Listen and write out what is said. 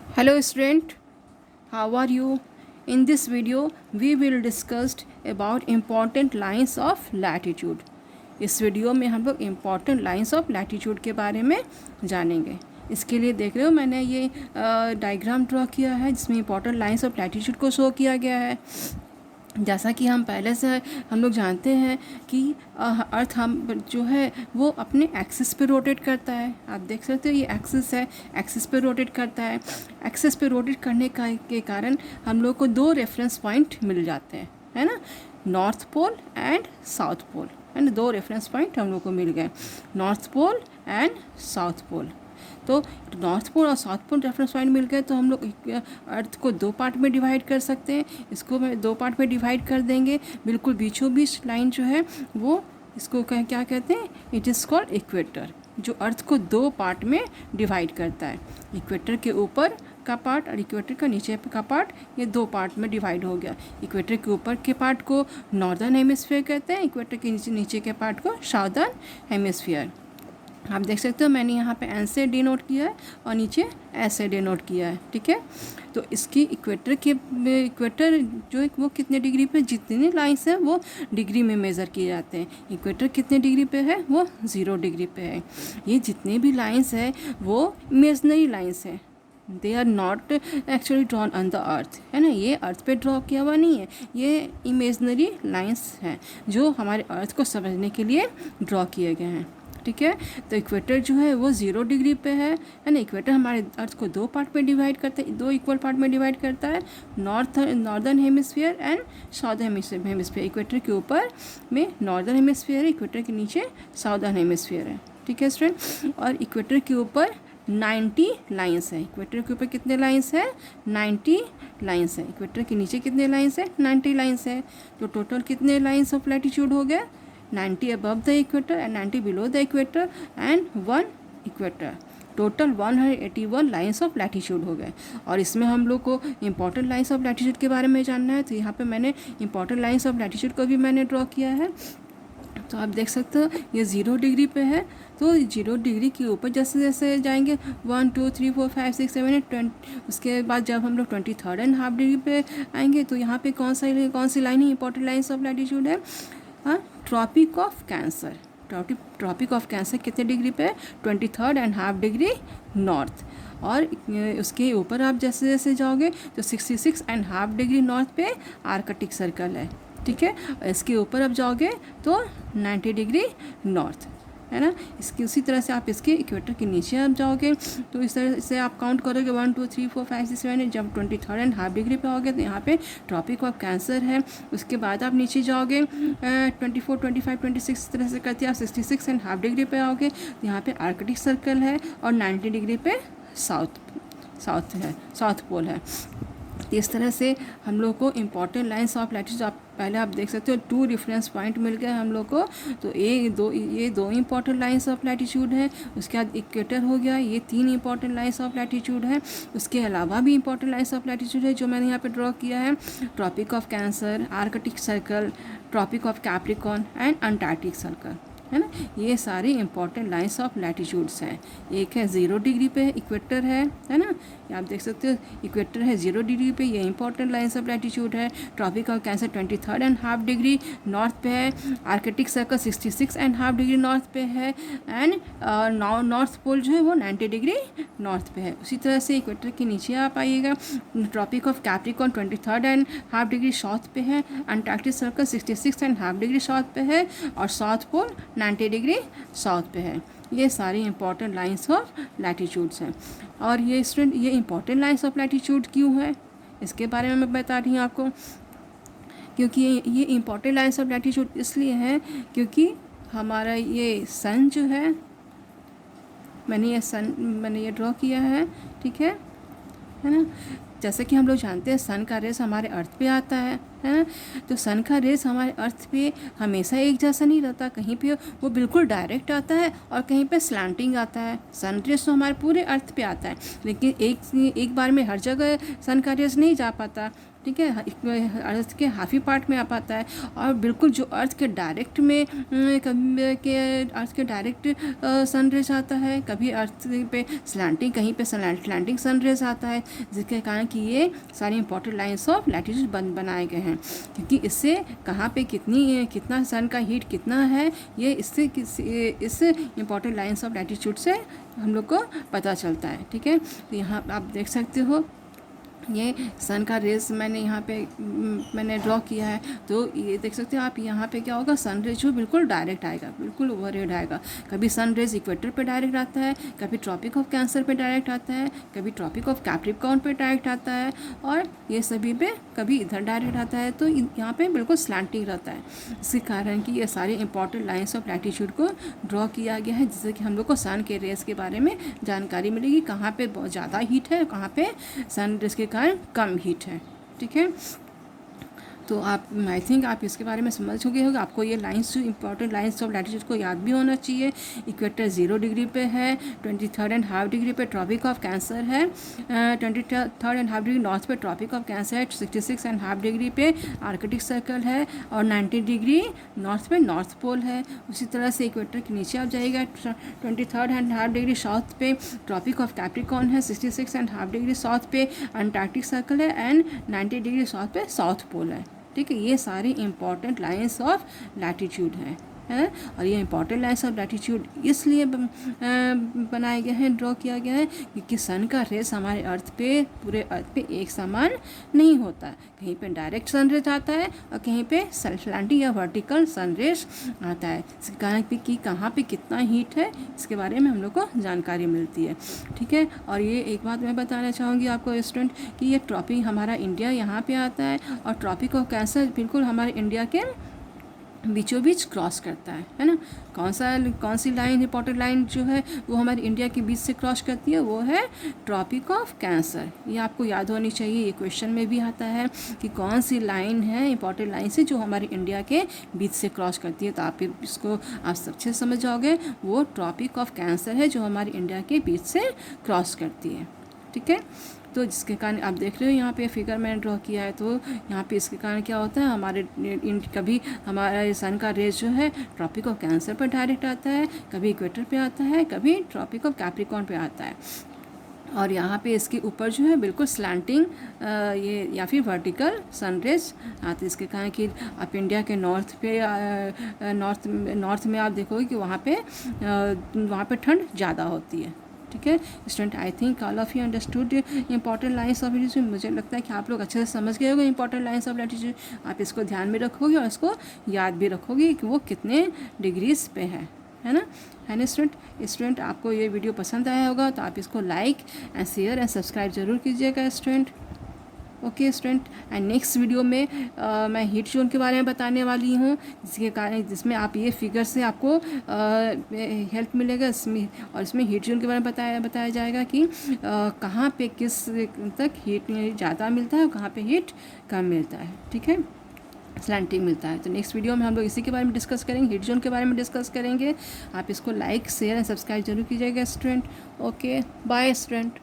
Hello student, how are you? In this video, we will discuss about important lines of latitude. इस video में हम लोग important lines of latitude के बारे में जानेंगे। इसके लिए देख रहे हो मैंने ये डायग्राम ड्रॉ किया है जिसमें इम्पॉर्टेंट लाइंस ऑफ लैटीट्यूड को शो किया गया है। जैसा कि हम पहले से हम लोग जानते हैं कि अर्थ हम जो है वो अपने एक्सिस पे रोटेट करता है। आप देख सकते हो ये एक्सिस है, एक्सिस पे रोटेट करता है। एक्सिस पे रोटेट करने के कारण हम लोग को दो रेफरेंस पॉइंट मिल जाते हैं, है ना, north pole and south pole, है ना। दो रेफरेंस पॉइंट हम लोग को मिल गए, north pole and south pole. तो नॉर्थ पोल और साउथ पोल रेफरेंस पॉइंट मिल गए तो हम लोग अर्थ को दो पार्ट में डिवाइड कर सकते हैं। इसको दो पार्ट में डिवाइड कर देंगे। बिल्कुल बीचों बीच लाइन जो है वो इसको क्या कहते हैं, इट इज़ कॉल्ड इक्वेटर, जो अर्थ को दो पार्ट में डिवाइड करता है। इक्वेटर के ऊपर का पार्ट और इक्वेटर का नीचे का पार्ट, ये दो पार्ट में डिवाइड हो गया। इक्वेटर के ऊपर के पार्ट को नॉर्दर्न हेमिस्फीयर कहते हैं, इक्वेटर के नीचे के पार्ट को साउदर्न हेमिस्फीयर। आप देख सकते हो मैंने यहाँ पे एन से डिनोट किया है और नीचे एस से डिनोट किया है, ठीक है। तो इसकी इक्वेटर जो है वो कितने डिग्री पे, जितनी लाइंस है वो डिग्री में मेज़र किए जाते हैं। इक्वेटर कितने डिग्री पे है, वो 0 डिग्री पे है। ये जितने भी लाइंस है वो इमेजनरी लाइंस है, they are not actually drawn on the earth, है ना। ये अर्थ पे ड्रॉ किया हुआ नहीं है, ये इमेजनरी लाइंस हैं जो हमारे अर्थ को समझने के लिए ड्रॉ किए गए हैं, ठीक है। तो इक्वेटर जो है वो 0 डिग्री पे है ना। इक्वेटर हमारे अर्थ को दो पार्ट में डिवाइड करते हैं, दो इक्वल पार्ट में डिवाइड करता है, northern hemisphere and southern hemisphere. Equator के ऊपर में नॉर्दर्न हेमिस्फीयर है, इक्वेटर के नीचे साउदर्न हेमिस्फीयर है, ठीक है स्टूडेंट। और इक्वेटर के ऊपर 90 लाइंस है। इक्वेटर के ऊपर कितने लाइंस है, 90 लाइंस है। इक्वेटर के नीचे कितने लाइंस है, 90 लाइंस है। तो टोटल कितने लाइंस ऑफ लैटीट्यूड हो गए, 90 above the equator and 90 below the equator and 1 equator। Total 181 lines of latitude हो गए। और इसमें हम लोग को इंपॉर्टेंट लाइंस ऑफ लैटीट्यूड के बारे में जानना है, तो यहाँ पे मैंने इंपॉर्टेंट लाइंस ऑफ लैटीट्यूड को भी मैंने ड्रॉ किया है। तो आप देख सकते हो ये 0 डिग्री पे है, तो 0 डिग्री के ऊपर जैसे जैसे जाएंगे 1 2 3 4 5 6 7 8 20, उसके बाद जब हम लोग 23rd एंड हाफ डिग्री पे आएंगे तो यहाँ पे कौन सी लाइन है, इंपॉर्टेंट लाइन्स ऑफ लैटीट्यूड है, Tropic of Cancer. Tropic of Cancer कितने डिग्री पे, 23rd and half degree north. और उसके ऊपर आप जैसे जैसे जाओगे तो 66 एंड हाफ डिग्री नॉर्थ पे आर्कटिक सर्कल है, ठीक है। इसके ऊपर आप जाओगे तो 90 डिग्री नॉर्थ, है ना। इसकी उसी तरह से आप इसके इक्वेटर के नीचे आप जाओगे तो इस तरह से आप काउंट करोगे 1 2 3 4 5 6 7 8। जब 23rd एंड हाफ डिग्री पे आओगे तो यहाँ पे ट्रॉपिक ऑफ कैंसर है। उसके बाद आप नीचे जाओगे 24 25 26, इस तरह से करते आप 66 एंड हाफ डिग्री पे आओगे तो यहाँ पे आर्कटिक सर्कल है और 90 डिग्री पे साउथ पोल है। इस तरह से हम लोग को इम्पॉर्टेंट लाइंस ऑफ लैटीट्यूड पहले आप देख सकते हो 2 रेफरेंस पॉइंट मिल गए हम लोग को। तो ये दो इंपॉर्टेंट लाइंस ऑफ लैटीट्यूड है। उसके बाद इक्वेटर हो गया, ये 3 इंपॉर्टेंट लाइंस ऑफ लैटीट्यूड है। उसके अलावा भी इंपॉर्टेंट लाइंस ऑफ लैटीट्यूड है जो मैंने यहाँ पे ड्रॉ किया है, Tropic of Cancer, Arctic Circle, Tropic of Capricorn and Antarctic Circle, है ना। ये सारी इंपॉर्टेंट लाइंस ऑफ लैटीट्यूड्स हैं। एक है 0 डिग्री पे इक्वेटर है ना, ये आप देख सकते हो इक्वेटर है 0 डिग्री पे, ये इंपॉर्टेंट लाइंस ऑफ लैटीट्यूड है। Tropic of Cancer 23rd and half degree north पे है। Arctic Circle 66 and half degree north पे है। एंड नॉर्थ पोल जो है वो 90 डिग्री नॉर्थ पे है। उसी तरह से इक्वेटर के नीचे आप आइएगा, Tropic of Capricorn 23rd and half degree south पे है। Antarctic Circle 66 and half degree south पे है और साउथ पोल 90 डिग्री साउथ पे है। ये सारी इंपॉर्टेंट लाइंस ऑफ लैटीट्यूड्स हैं। और ये स्टूडेंट ये इंपॉर्टेंट लाइंस ऑफ लैटीट्यूड क्यों है, इसके बारे में मैं बता रही हूँ आपको। क्योंकि ये इंपॉर्टेंट लाइंस ऑफ लैटीट्यूड इसलिए है क्योंकि हमारा ये सन जो है, मैंने ये ड्रॉ किया है, ठीक है ना। जैसे कि हम लोग जानते हैं सन का रेस हमारे अर्थ पे आता है ना। तो सन का रेस हमारे अर्थ पे हमेशा एक जैसा नहीं रहता, कहीं पे वो बिल्कुल डायरेक्ट आता है और कहीं पे स्लैंटिंग आता है। सन रेस तो हमारे पूरे अर्थ पे आता है, लेकिन एक बार में हर जगह सन का रेस नहीं जा पाता, ठीक है। अर्थ के हाफी पार्ट में आ पाता है, और बिल्कुल जो अर्थ के डायरेक्ट में अर्थ के डायरेक्ट सन रेज आता है, कभी अर्थ पे स्लैंटिंग, कहीं पे स्लैंटिंग सन रेज आता है, जिसके कारण कि ये सारी इंपॉर्टेंट लाइंस ऑफ लैटिट्यूड बनाए गए हैं, क्योंकि इससे कहाँ पे कितना सन का हीट कितना है, ये इस इंपॉर्टेंट लाइंस ऑफ लैटिट्यूड से हम लोग को पता चलता है, ठीक है। तो यहाँ आप देख सकते हो ये सन का रेस मैंने ड्रॉ किया है, तो ये देख सकते हो आप, यहाँ पे क्या होगा, सन रेज जो बिल्कुल डायरेक्ट आएगा, बिल्कुल ओवर हेड आएगा। कभी सन रेज इक्वेटर पे डायरेक्ट आता है, कभी ट्रॉपिक ऑफ कैंसर पे डायरेक्ट आता है, कभी ट्रॉपिक ऑफ कैप्रिकॉर्न पे डायरेक्ट आता है, और ये सभी पे कभी इधर डायरेक्ट आता है। तो यहाँ पे बिल्कुल स्लैंटिंग रहता है, इसके कारण कि ये सारे इंपॉर्टेंट लाइन्स ऑफ लैटिट्यूड को ड्रॉ किया गया है, जिससे कि हम लोग को सन के रेस के बारे में जानकारी मिलेगी, कहाँ पे बहुत ज़्यादा हीट है, कहाँ पे सन रेस के कम हीट है, ठीक है। तो आप आई थिंक आप इसके बारे में समझ चुके होंगे। आपको ये lines, important lines of latitude को याद भी होना चाहिए। इक्वेटर 0 डिग्री पे है, 23.5 डिग्री पे ट्रॉपिक ऑफ कैंसर है, 23.5 डिग्री नॉर्थ पे ट्रॉपिक ऑफ कैंसर है, 66.5 डिग्री पे आर्कटिक सर्कल है, और 90 डिग्री नॉर्थ पे नॉर्थ पोल है। उसी तरह से इक्वेटर के नीचे आप जाइएगा, 23.5 डिग्री साउथ पे ट्रॉपिक ऑफ कैप्रिकॉर्न है, 66.5 डिग्री साउथ पे अंटार्कटिक सर्कल है, एंड 90 डिग्री साउथ पे साउथ पोल है, ठीक है। ये सारी इंपॉर्टेंट लाइंस ऑफ लैटिट्यूड हैं, है। और ये इंपॉर्टेंट लाइंस ऑफ लैटिट्यूड इसलिए बनाए गए हैं, ड्रॉ किया गया है, क्योंकि सन का रेस हमारे अर्थ पे, पूरे अर्थ पे एक समान नहीं होता। कहीं पे डायरेक्ट सन रेज आता है और कहीं पे स्लैंटिंग या वर्टिकल सन रेज आता है। इसके कारण कि कहाँ पे कितना हीट है, इसके बारे में हम लोग को जानकारी मिलती है, ठीक है। और ये एक बात मैं बताना चाहूँगी आपको स्टूडेंट, कि ये ट्रॉपिक हमारा इंडिया यहाँ पे आता है, और ट्रॉपिक ऑफ कैंसर बिल्कुल हमारे इंडिया के बीचों बीच क्रॉस करता है ना। कौन सी लाइन, इंपॉर्टेंट लाइन जो है वो हमारे इंडिया के बीच से क्रॉस करती है, वो है ट्रॉपिक ऑफ कैंसर। ये आपको याद होनी चाहिए, ये क्वेश्चन में भी आता है कि कौन सी लाइन है, इंपॉर्टेंट लाइन से जो हमारे इंडिया के बीच से क्रॉस करती है। तो आप इसको आप अच्छे से समझ जाओगे, वो ट्रॉपिक ऑफ कैंसर है जो हमारे इंडिया के बीच से क्रॉस करती है, ठीक है। तो जिसके कारण आप देख रहे हो यहाँ पे फिगर मैंने ड्रॉ किया है, तो यहाँ पे इसके कारण क्या होता है, हमारे कभी हमारा सन का रेस जो है ट्रॉपिक ऑफ कैंसर पर डायरेक्ट आता है, कभी इक्वेटर पे आता है, कभी ट्रॉपिक ऑफ कैप्रिकॉर्न पे आता है, और यहाँ पे इसके ऊपर जो है बिल्कुल स्लैंटिंग ये या फिर वर्टिकल सन रेज आते हैं। इसके कारण कि आप इंडिया के नॉर्थ पे नॉर्थ में आप देखोगे कि वहाँ पे ठंड ज़्यादा होती है, ठीक है। Student, I think all of you understood important lines of latitude. मुझे लगता है कि आप लोग अच्छे से समझ गए होंगे इंपॉर्टेंट लाइंस ऑफ लैटिट्यूड। आप इसको ध्यान में रखोगे और इसको याद भी रखोगे कि वो कितने डिग्रीज पे है ना। स्टूडेंट, आपको ये वीडियो पसंद आया होगा तो आप इसको like and share and subscribe जरूर कीजिएगा student. Okay student, and next video में मैं हीट जोन के बारे में बताने वाली हूँ, जिसमें आप ये फिगर से आपको हेल्प मिलेगा इसमें हीट जोन के बारे में बताया जाएगा कि कहाँ पे किस तक हीट ज़्यादा मिलता है और कहाँ पे हीट कम मिलता है, ठीक है, स्लैंटिंग मिलता है। तो नेक्स्ट वीडियो में हम लोग इसी के बारे में डिस्कस करेंगे, हीट जोन के बारे में डिस्कस करेंगे। आप इसको लाइक शेयर एंड सब्सक्राइब जरूर कीजिएगा स्टूडेंट। Okay, bye student.